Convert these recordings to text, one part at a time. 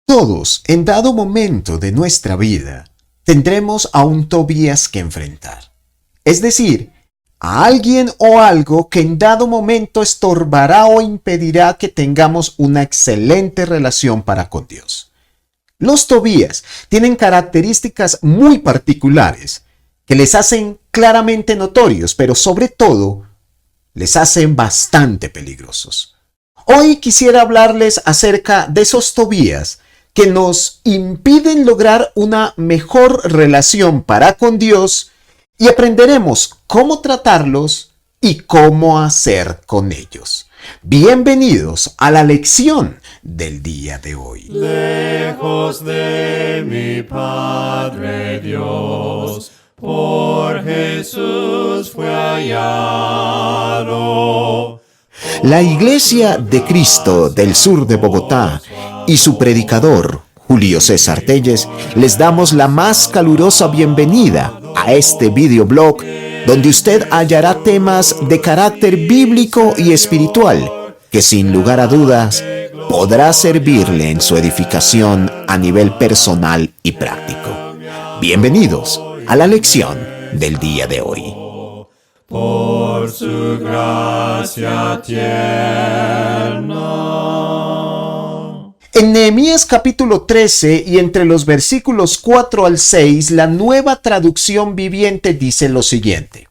Todos, en dado momento de nuestra vida, tendremos a un Tobías que enfrentar. Es decir, a alguien o algo que en dado momento estorbará o impedirá que tengamos una excelente relación para con Dios. Los Tobías tienen características muy particulares que les hacen claramente notorios, pero sobre todo les hacen bastante peligrosos. Hoy quisiera hablarles acerca de esos Tobías que nos impiden lograr una mejor relación para con Dios y aprenderemos cómo tratarlos y cómo hacer con ellos. Bienvenidos a la lección del día de hoy. Lejos de mi Padre Dios, por Jesús fue hallado. La Iglesia de Cristo del sur de Bogotá y su predicador, Julio César Telles, les damos la más calurosa bienvenida a este videoblog donde usted hallará temas de carácter bíblico y espiritual que sin lugar a dudas podrá servirle en su edificación a nivel personal y práctico. Bienvenidos a la lección del día de hoy. Por su gracia tierna. En Nehemías capítulo 13 y entre los versículos 4 al 6, la Nueva Traducción Viviente dice lo siguiente.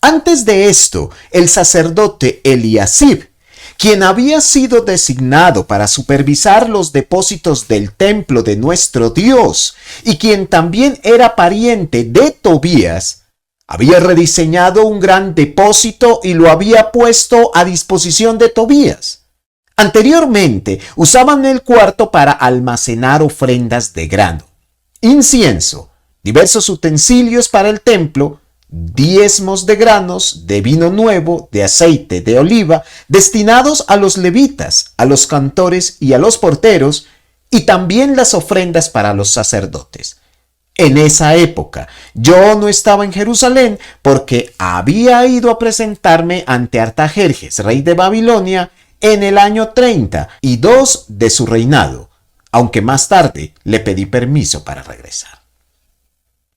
Antes de esto, el sacerdote Eliasib, quien había sido designado para supervisar los depósitos del templo de nuestro Dios y quien también era pariente de Tobías, había rediseñado un gran depósito y lo había puesto a disposición de Tobías. Anteriormente usaban el cuarto para almacenar ofrendas de grano, incienso, diversos utensilios para el templo, diezmos de granos, de vino nuevo, de aceite de oliva, destinados a los levitas, a los cantores y a los porteros, y también las ofrendas para los sacerdotes. En esa época, yo no estaba en Jerusalén porque había ido a presentarme ante Artajerjes, rey de Babilonia, en el año 32 de su reinado, aunque más tarde le pedí permiso para regresar.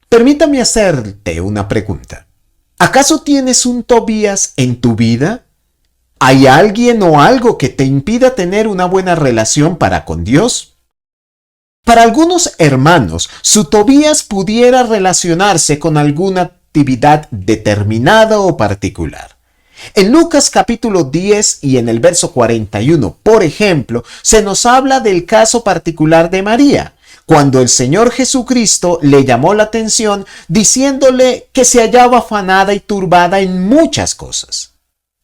Permítame hacerte una pregunta. ¿Acaso tienes un Tobías en tu vida? ¿Hay alguien o algo que te impida tener una buena relación para con Dios? Para algunos hermanos, su Tobías pudiera relacionarse con alguna actividad determinada o particular. En Lucas capítulo 10 y en el verso 41, por ejemplo, se nos habla del caso particular de María, cuando el Señor Jesucristo le llamó la atención diciéndole que se hallaba afanada y turbada en muchas cosas.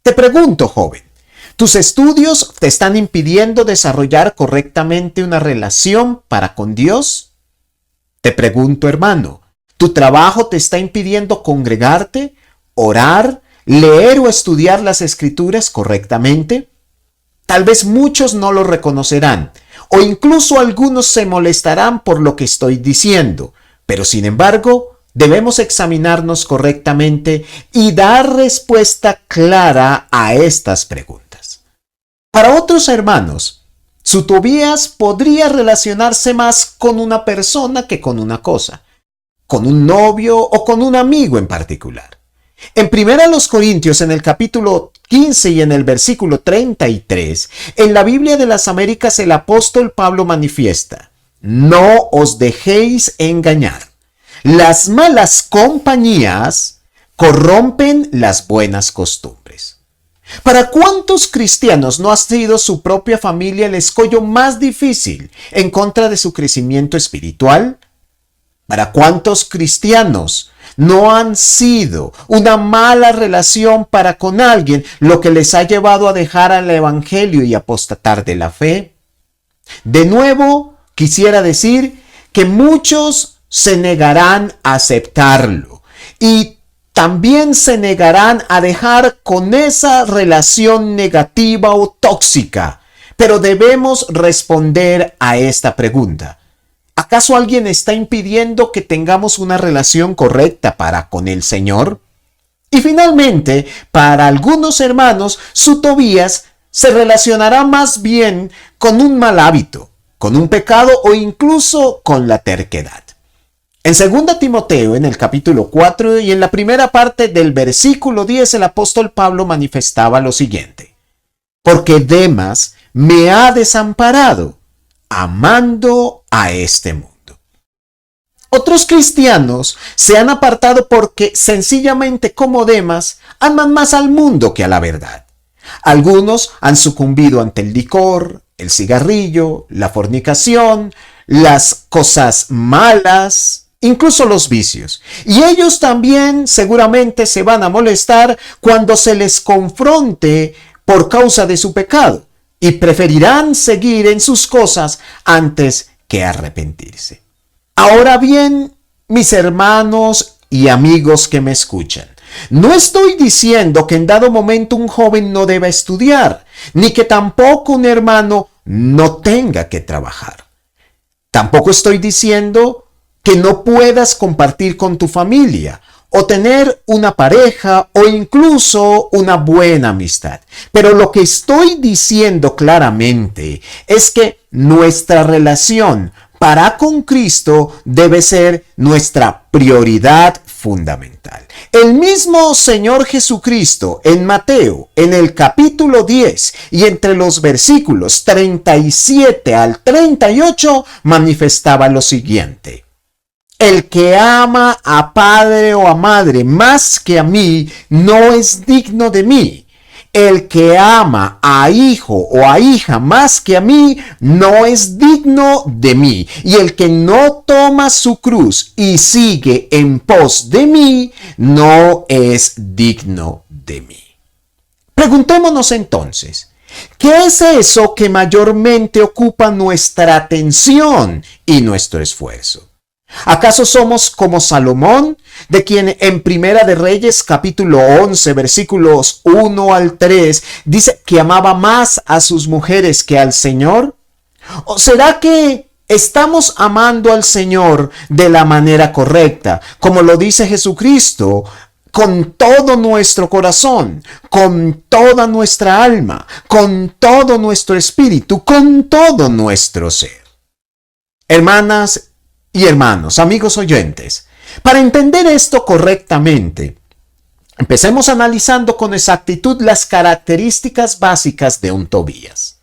Te pregunto, joven, ¿tus estudios te están impidiendo desarrollar correctamente una relación para con Dios? Te pregunto, hermano, ¿tu trabajo te está impidiendo congregarte, orar, leer o estudiar las Escrituras correctamente? Tal vez muchos no lo reconocerán, o incluso algunos se molestarán por lo que estoy diciendo, pero sin embargo, debemos examinarnos correctamente y dar respuesta clara a estas preguntas. Para otros hermanos, su Tobías podría relacionarse más con una persona que con una cosa, con un novio o con un amigo en particular. En 1 Corintios, en el capítulo 15 y en el versículo 33, en la Biblia de las Américas el apóstol Pablo manifiesta: no os dejéis engañar. Las malas compañías corrompen las buenas costumbres. ¿Para cuántos cristianos no ha sido su propia familia el escollo más difícil en contra de su crecimiento espiritual? ¿Para cuántos cristianos no han sido una mala relación para con alguien lo que les ha llevado a dejar al evangelio y apostatar de la fe? De nuevo, quisiera decir que muchos se negarán a aceptarlo y también se negarán a dejar con esa relación negativa o tóxica. Pero debemos responder a esta pregunta. ¿Acaso alguien está impidiendo que tengamos una relación correcta para con el Señor? Y finalmente, para algunos hermanos, su Tobías se relacionará más bien con un mal hábito, con un pecado o incluso con la terquedad. En 2 Timoteo, en el capítulo 4 y en la primera parte del versículo 10, el apóstol Pablo manifestaba lo siguiente: porque Demas me ha desamparado, amando a este mundo. Otros cristianos se han apartado porque sencillamente, como Demas, aman más al mundo que a la verdad. Algunos han sucumbido ante el licor, el cigarrillo, la fornicación, las cosas malas, incluso los vicios. Y ellos también seguramente se van a molestar cuando se les confronte por causa de su pecado y preferirán seguir en sus cosas antes que arrepentirse. Ahora bien, mis hermanos y amigos que me escuchan, no estoy diciendo que en dado momento un joven no deba estudiar, ni que tampoco un hermano no tenga que trabajar. Tampoco estoy diciendo que no puedas compartir con tu familia o tener una pareja o incluso una buena amistad. Pero lo que estoy diciendo claramente es que nuestra relación para con Cristo debe ser nuestra prioridad fundamental. El mismo Señor Jesucristo en Mateo, en el capítulo 10 y entre los versículos 37 al 38, manifestaba lo siguiente: el que ama a padre o a madre más que a mí no es digno de mí. El que ama a hijo o a hija más que a mí no es digno de mí. Y el que no toma su cruz y sigue en pos de mí no es digno de mí. Preguntémonos entonces, ¿qué es eso que mayormente ocupa nuestra atención y nuestro esfuerzo? ¿Acaso somos como Salomón, de quien en Primera de Reyes capítulo 11 versículos 1 al 3 dice que amaba más a sus mujeres que al Señor? ¿O será que estamos amando al Señor de la manera correcta, como lo dice Jesucristo, con todo nuestro corazón, con toda nuestra alma, con todo nuestro espíritu, con todo nuestro ser? Hermanas y hermanos, amigos oyentes, para entender esto correctamente, empecemos analizando con exactitud las características básicas de un Tobías.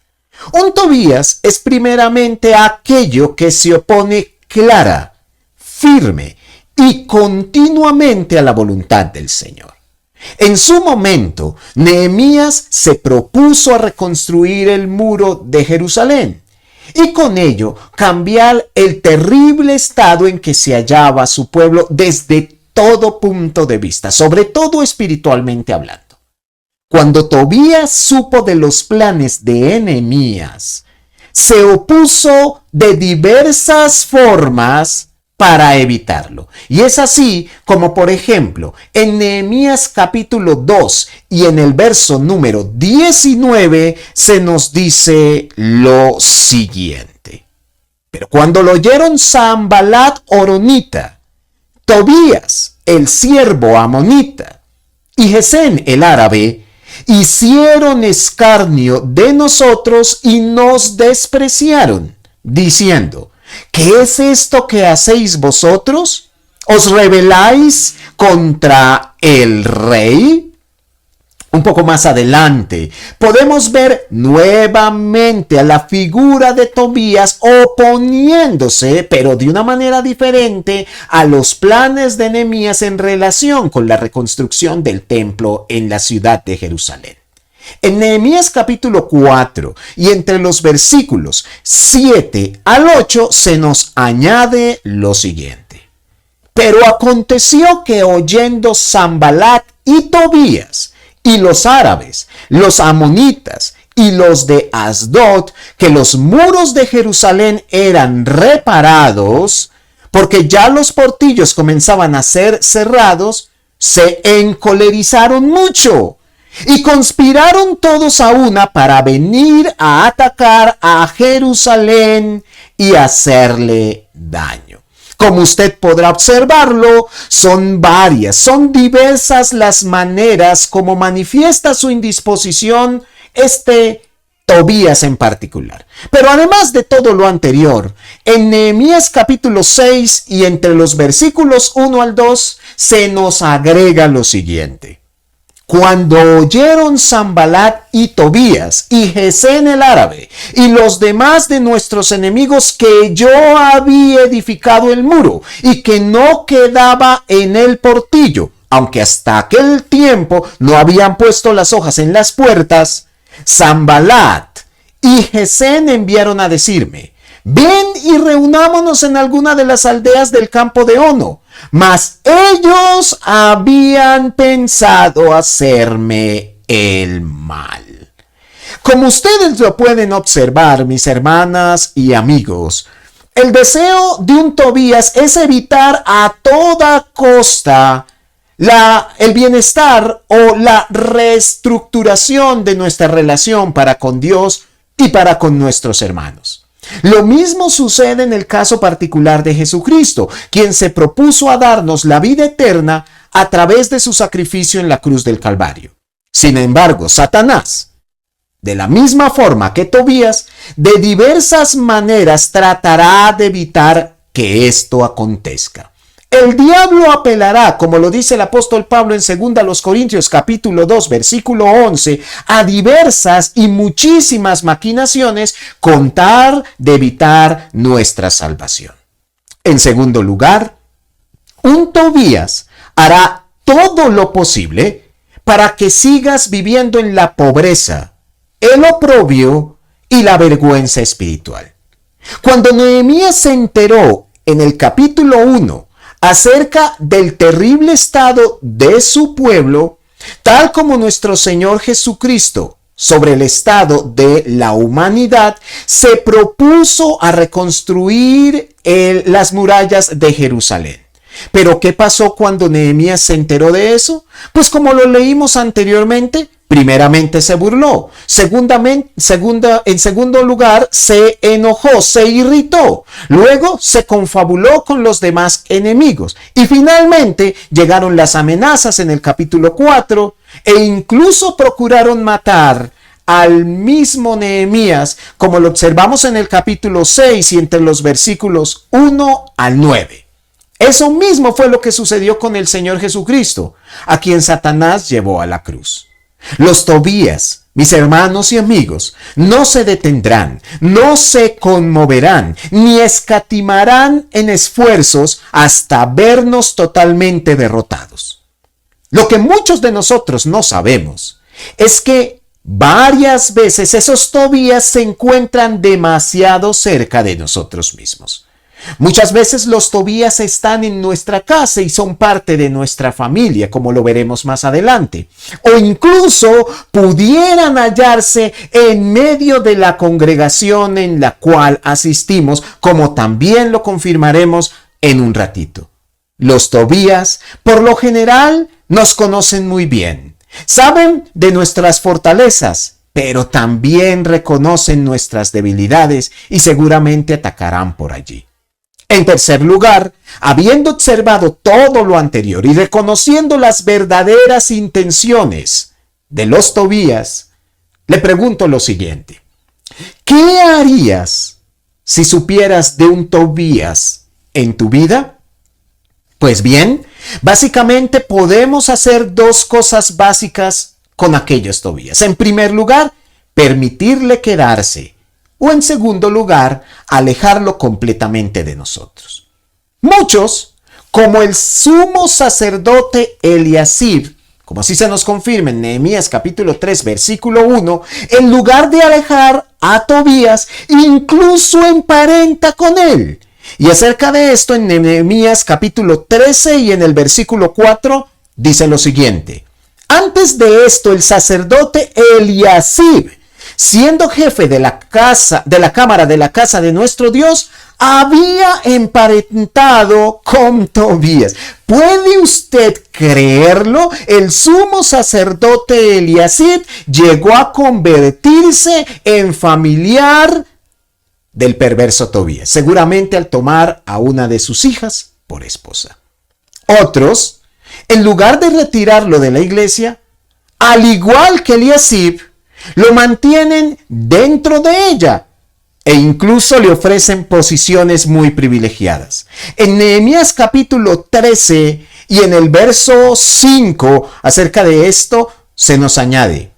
Un Tobías es primeramente aquello que se opone clara, firme y continuamente a la voluntad del Señor. En su momento, Nehemías se propuso a reconstruir el muro de Jerusalén y con ello cambiar el terrible estado en que se hallaba su pueblo desde todo punto de vista, sobre todo espiritualmente hablando. Cuando Tobías supo de los planes de Nehemías, se opuso de diversas formas para evitarlo. Y es así como, por ejemplo, en Nehemías capítulo 2 y en el verso número 19 se nos dice lo siguiente: pero cuando lo oyeron Sanballat horonita, Tobías el siervo amonita y Gesén el árabe, hicieron escarnio de nosotros y nos despreciaron, diciendo: ¿qué es esto que hacéis vosotros? ¿Os rebeláis contra el rey? Un poco más adelante podemos ver nuevamente a la figura de Tobías oponiéndose, pero de una manera diferente, a los planes de Nehemías en relación con la reconstrucción del templo en la ciudad de Jerusalén. En Nehemías capítulo 4 y entre los versículos 7 al 8 se nos añade lo siguiente: pero aconteció que oyendo Sanballat y Tobías y los árabes, los amonitas y los de Asdod, que los muros de Jerusalén eran reparados, porque ya los portillos comenzaban a ser cerrados, se encolerizaron mucho y conspiraron todos a una para venir a atacar a Jerusalén y hacerle daño. Como usted podrá observarlo, son diversas las maneras como manifiesta su indisposición Tobías en particular. Pero además de todo lo anterior, en Nehemías capítulo 6 y entre los versículos 1 al 2 se nos agrega lo siguiente. Cuando oyeron Sanbalat y Tobías y Gesén el árabe y los demás de nuestros enemigos que yo había edificado el muro y que no quedaba en el portillo, aunque hasta aquel tiempo no habían puesto las hojas en las puertas, Sanbalat y Gesén enviaron a decirme: ven y reunámonos en alguna de las aldeas del campo de Ono. Mas ellos habían pensado hacerme el mal. Como ustedes lo pueden observar, mis hermanas y amigos, el deseo de un Tobías es evitar a toda costa el bienestar o la reestructuración de nuestra relación para con Dios y para con nuestros hermanos. Lo mismo sucede en el caso particular de Jesucristo, quien se propuso a darnos la vida eterna a través de su sacrificio en la cruz del Calvario. Sin embargo, Satanás, de la misma forma que Tobías, de diversas maneras tratará de evitar que esto acontezca. El diablo apelará, como lo dice el apóstol Pablo en 2 Corintios capítulo 2 versículo 11, a diversas y muchísimas maquinaciones con tal de evitar nuestra salvación. En segundo lugar, un Tobías hará todo lo posible para que sigas viviendo en la pobreza, el oprobio y la vergüenza espiritual. Cuando Nehemías se enteró en el capítulo 1 acerca del terrible estado de su pueblo, tal como nuestro Señor Jesucristo sobre el estado de la humanidad, se propuso a reconstruir las murallas de Jerusalén. Pero ¿qué pasó cuando Nehemías se enteró de eso? Pues como lo leímos anteriormente, primeramente se burló, en segundo lugar se enojó, se irritó, luego se confabuló con los demás enemigos y finalmente llegaron las amenazas en el capítulo 4 e incluso procuraron matar al mismo Nehemías, como lo observamos en el capítulo 6 y entre los versículos 1 al 9. Eso mismo fue lo que sucedió con el Señor Jesucristo, a quien Satanás llevó a la cruz. Los Tobías, mis hermanos y amigos, no se detendrán, no se conmoverán, ni escatimarán en esfuerzos hasta vernos totalmente derrotados. Lo que muchos de nosotros no sabemos es que varias veces esos Tobías se encuentran demasiado cerca de nosotros mismos. Muchas veces los Tobías están en nuestra casa y son parte de nuestra familia, como lo veremos más adelante. O incluso pudieran hallarse en medio de la congregación en la cual asistimos, como también lo confirmaremos en un ratito. Los Tobías, por lo general, nos conocen muy bien. Saben de nuestras fortalezas, pero también reconocen nuestras debilidades y seguramente atacarán por allí. En tercer lugar, habiendo observado todo lo anterior y reconociendo las verdaderas intenciones de los Tobías, le pregunto lo siguiente: ¿qué harías si supieras de un Tobías en tu vida? Pues bien, básicamente podemos hacer dos cosas básicas con aquellos Tobías. En primer lugar, permitirle quedarse. O en segundo lugar, alejarlo completamente de nosotros. Muchos, como el sumo sacerdote Eliasib, como así se nos confirma en Nehemías capítulo 3, versículo 1, en lugar de alejar a Tobías, incluso emparenta con él. Y acerca de esto en Nehemías capítulo 13 y en el versículo 4 dice lo siguiente: antes de esto el sacerdote Eliasib, siendo jefe de la cámara de la casa de nuestro Dios, había emparentado con Tobías. ¿Puede usted creerlo? El sumo sacerdote Eliasib llegó a convertirse en familiar del perverso Tobías, seguramente al tomar a una de sus hijas por esposa. Otros, en lugar de retirarlo de la iglesia, al igual que Eliasib, Lo mantienen dentro de ella e incluso le ofrecen posiciones muy privilegiadas. En Nehemías capítulo 13 y en el verso 5, acerca de esto, se nos añade: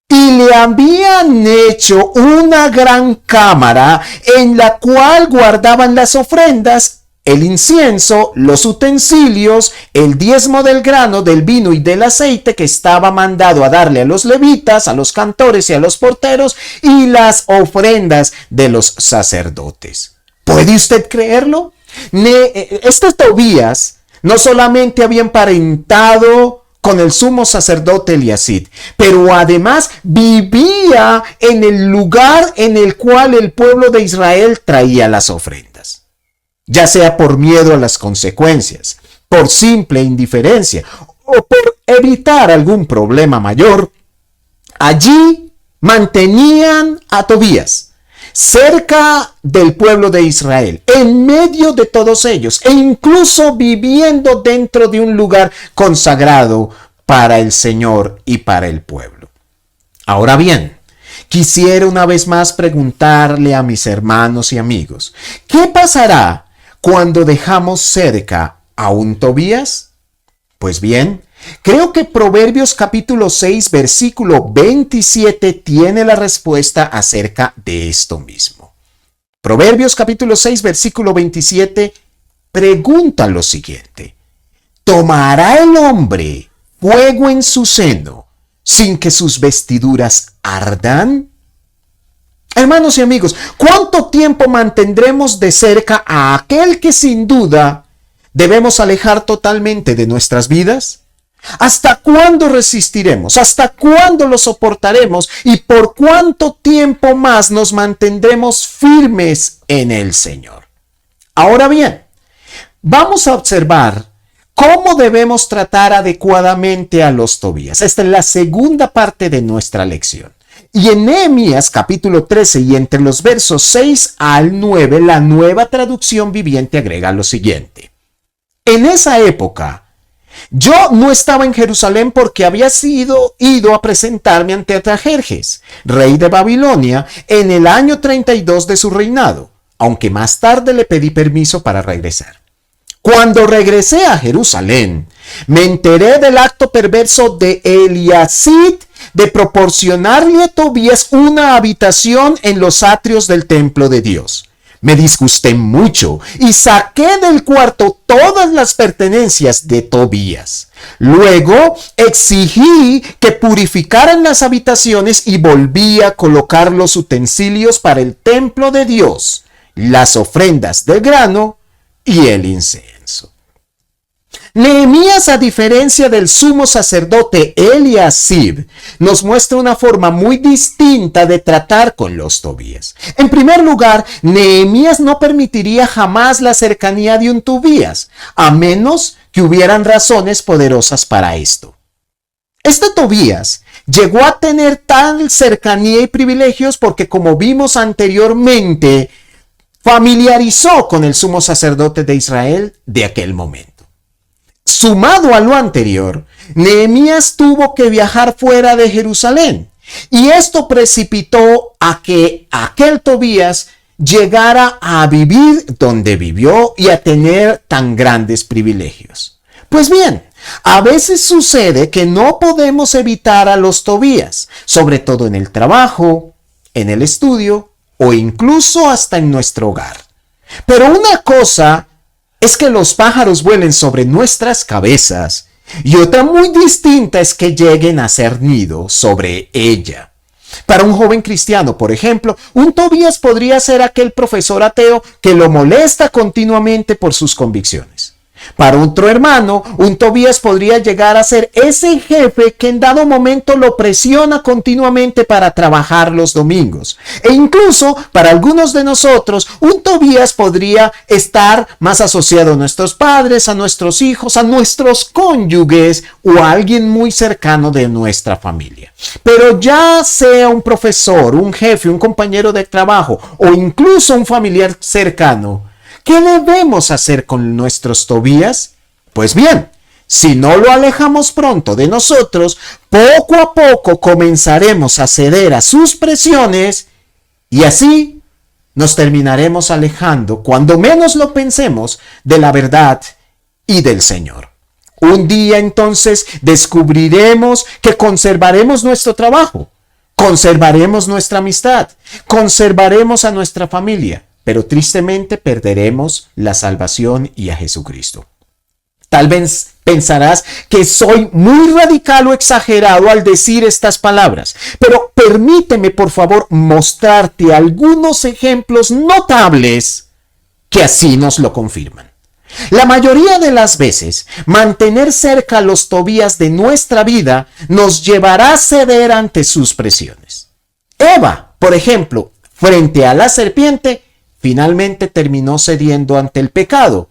y le habían hecho una gran cámara en la cual guardaban las ofrendas, el incienso, los utensilios, el diezmo del grano, del vino y del aceite que estaba mandado a darle a los levitas, a los cantores y a los porteros, y las ofrendas de los sacerdotes. ¿Puede usted creerlo? Este Tobías no solamente había emparentado con el sumo sacerdote Eliasid, pero además vivía en el lugar en el cual el pueblo de Israel traía las ofrendas, ya sea por miedo a las consecuencias, por simple indiferencia o por evitar algún problema mayor. Allí mantenían a Tobías cerca del pueblo de Israel, en medio de todos ellos, e incluso viviendo dentro de un lugar consagrado para el Señor y para el pueblo. Ahora bien, quisiera una vez más preguntarle a mis hermanos y amigos, ¿qué pasará cuando dejamos cerca a un Tobías? Pues bien, creo que Proverbios capítulo 6, versículo 27 tiene la respuesta acerca de esto mismo. Proverbios capítulo 6, versículo 27 pregunta lo siguiente: ¿tomará el hombre fuego en su seno sin que sus vestiduras ardan? Hermanos y amigos, ¿cuánto tiempo mantendremos de cerca a aquel que sin duda debemos alejar totalmente de nuestras vidas? ¿Hasta cuándo resistiremos? ¿Hasta cuándo lo soportaremos? ¿Y por cuánto tiempo más nos mantendremos firmes en el Señor? Ahora bien, vamos a observar cómo debemos tratar adecuadamente a los Tobías. Esta es la segunda parte de nuestra lección. Y en Nehemías capítulo 13 y entre los versos 6 al 9, la Nueva Traducción Viviente agrega lo siguiente: en esa época, yo no estaba en Jerusalén porque había ido a presentarme ante Artajerjes, rey de Babilonia, en el año 32 de su reinado, aunque más tarde le pedí permiso para regresar. Cuando regresé a Jerusalén, me enteré del acto perverso de Eliasid de proporcionarle a Tobías una habitación en los atrios del templo de Dios. Me disgusté mucho y saqué del cuarto todas las pertenencias de Tobías. Luego exigí que purificaran las habitaciones y volví a colocar los utensilios para el templo de Dios, las ofrendas del grano y el incienso. Nehemías, a diferencia del sumo sacerdote Eliasib, nos muestra una forma muy distinta de tratar con los Tobías. En primer lugar, Nehemías no permitiría jamás la cercanía de un Tobías, a menos que hubieran razones poderosas para esto. Este Tobías llegó a tener tal cercanía y privilegios porque, como vimos anteriormente, familiarizó con el sumo sacerdote de Israel de aquel momento. Sumado a lo anterior, Nehemías tuvo que viajar fuera de Jerusalén, y esto precipitó a que aquel Tobías llegara a vivir donde vivió y a tener tan grandes privilegios. Pues bien, a veces sucede que no podemos evitar a los Tobías, sobre todo en el trabajo, en el estudio o incluso hasta en nuestro hogar. Pero una cosa es que los pájaros vuelen sobre nuestras cabezas y otra muy distinta es que lleguen a hacer nido sobre ella. Para un joven cristiano, por ejemplo, un Tobías podría ser aquel profesor ateo que lo molesta continuamente por sus convicciones. Para otro hermano, un Tobías podría llegar a ser ese jefe que en dado momento lo presiona continuamente para trabajar los domingos. E incluso para algunos de nosotros, un Tobías podría estar más asociado a nuestros padres, a nuestros hijos, a nuestros cónyuges o a alguien muy cercano de nuestra familia. Pero ya sea un profesor, un jefe, un compañero de trabajo o incluso un familiar cercano, ¿qué debemos hacer con nuestros Tobías? Pues bien, si no lo alejamos pronto de nosotros, poco a poco comenzaremos a ceder a sus presiones y así nos terminaremos alejando, cuando menos lo pensemos, de la verdad y del Señor. Un día entonces descubriremos que conservaremos nuestro trabajo, conservaremos nuestra amistad, conservaremos a nuestra familia, pero tristemente perderemos la salvación y a Jesucristo. Tal vez pensarás que soy muy radical o exagerado al decir estas palabras, pero permíteme por favor mostrarte algunos ejemplos notables que así nos lo confirman. La mayoría de las veces, mantener cerca los Tobías de nuestra vida nos llevará a ceder ante sus presiones. Eva, por ejemplo, frente a la serpiente, finalmente terminó cediendo ante el pecado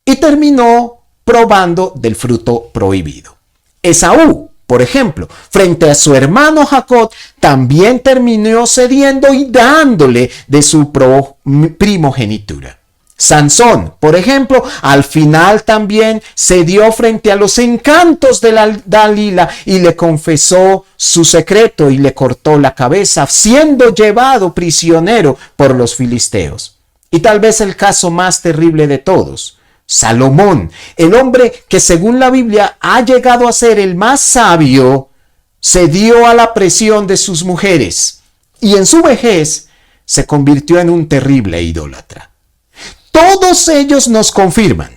y terminó probando del fruto prohibido. Esaú, por ejemplo, frente a su hermano Jacob, también terminó cediendo y dándole de su primogenitura. Sansón, por ejemplo, al final también cedió frente a los encantos de la Dalila y le confesó su secreto y le cortó la cabeza, siendo llevado prisionero por los filisteos. Y tal vez el caso más terrible de todos, Salomón, el hombre que según la Biblia ha llegado a ser el más sabio, cedió a la presión de sus mujeres y en su vejez se convirtió en un terrible idólatra. Todos ellos nos confirman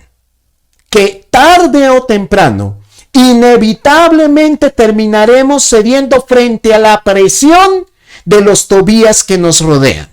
que tarde o temprano, inevitablemente terminaremos cediendo frente a la presión de los Tobías que nos rodean.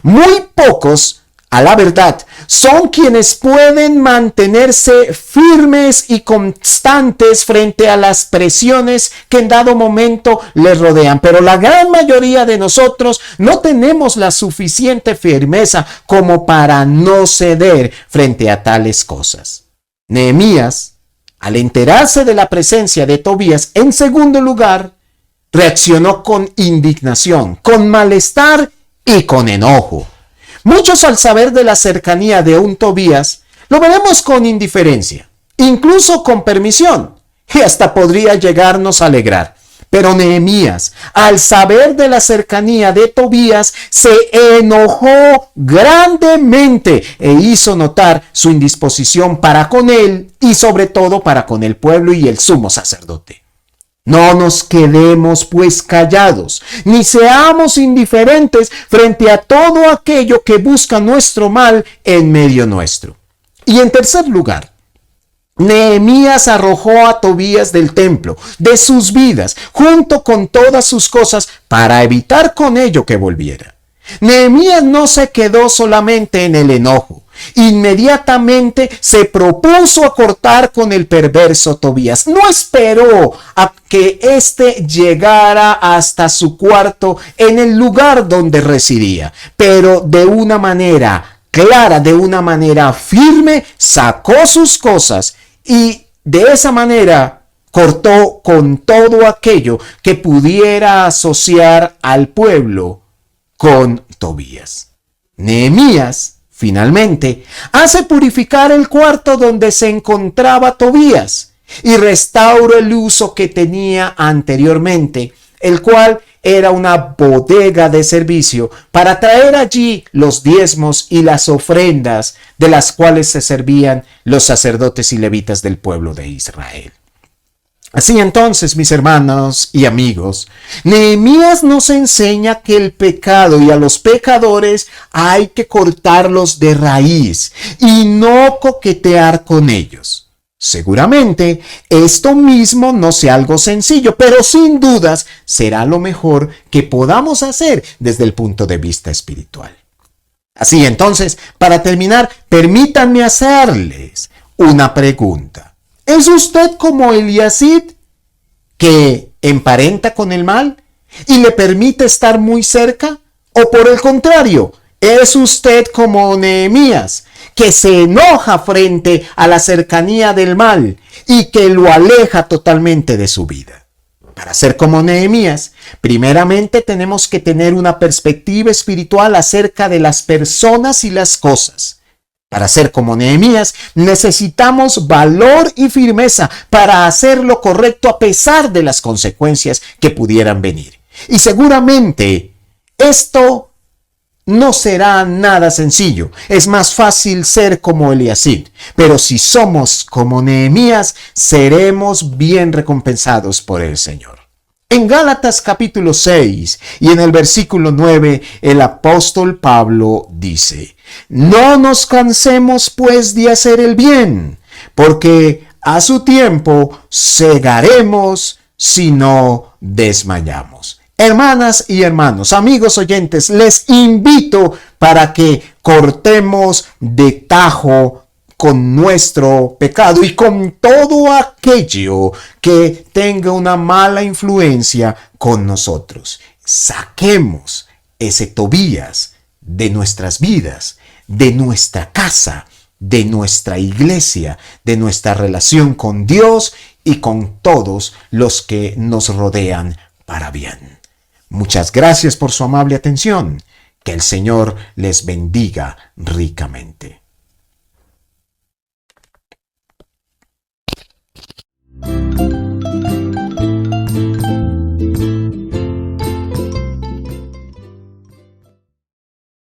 Muy pocos, a la verdad, son quienes pueden mantenerse firmes y constantes frente a las presiones que en dado momento les rodean. Pero la gran mayoría de nosotros no tenemos la suficiente firmeza como para no ceder frente a tales cosas. Nehemías, al enterarse de la presencia de Tobías, en segundo lugar, reaccionó con indignación, con malestar y con enojo. Muchos, al saber de la cercanía de un Tobías, lo veremos con indiferencia, incluso con permisión, y hasta podría llegarnos a alegrar. Pero Nehemías, al saber de la cercanía de Tobías, se enojó grandemente e hizo notar su indisposición para con él y sobre todo para con el pueblo y el sumo sacerdote. No nos quedemos pues callados, ni seamos indiferentes frente a todo aquello que busca nuestro mal en medio nuestro. Y en tercer lugar, Nehemías arrojó a Tobías del templo, de sus vidas, junto con todas sus cosas, para evitar con ello que volviera. Nehemías no se quedó solamente en el enojo. Inmediatamente se propuso acortar con el perverso Tobías. No esperó a que éste llegara hasta su cuarto en el lugar donde residía, pero de una manera clara, de una manera firme, sacó sus cosas y de esa manera cortó con todo aquello que pudiera asociar al pueblo con Tobías. Nehemías finalmente hace purificar el cuarto donde se encontraba Tobías y restaura el uso que tenía anteriormente, el cual era una bodega de servicio para traer allí los diezmos y las ofrendas de las cuales se servían los sacerdotes y levitas del pueblo de Israel. Así entonces, mis hermanos y amigos, Nehemías nos enseña que el pecado y a los pecadores hay que cortarlos de raíz y no coquetear con ellos. Seguramente esto mismo no sea algo sencillo, pero sin dudas será lo mejor que podamos hacer desde el punto de vista espiritual. Así entonces, para terminar, permítanme hacerles una pregunta. ¿Es usted como Eliasid, que emparenta con el mal y le permite estar muy cerca? ¿O por el contrario, es usted como Nehemías, que se enoja frente a la cercanía del mal y que lo aleja totalmente de su vida? Para ser como Nehemías, primeramente tenemos que tener una perspectiva espiritual acerca de las personas y las cosas. Para ser como Nehemías, necesitamos valor y firmeza para hacer lo correcto a pesar de las consecuencias que pudieran venir. Y seguramente esto no será nada sencillo. Es más fácil ser como Eliasib. Pero si somos como Nehemías, seremos bien recompensados por el Señor. En Gálatas capítulo 6 y en el versículo 9, el apóstol Pablo dice: no nos cansemos pues de hacer el bien, porque a su tiempo segaremos si no desmayamos. Hermanas y hermanos, amigos oyentes, les invito para que cortemos de tajo con nuestro pecado y con todo aquello que tenga una mala influencia con nosotros. Saquemos ese Tobías de nuestras vidas, de nuestra casa, de nuestra iglesia, de nuestra relación con Dios y con todos los que nos rodean para bien. Muchas gracias por su amable atención. Que el Señor les bendiga ricamente.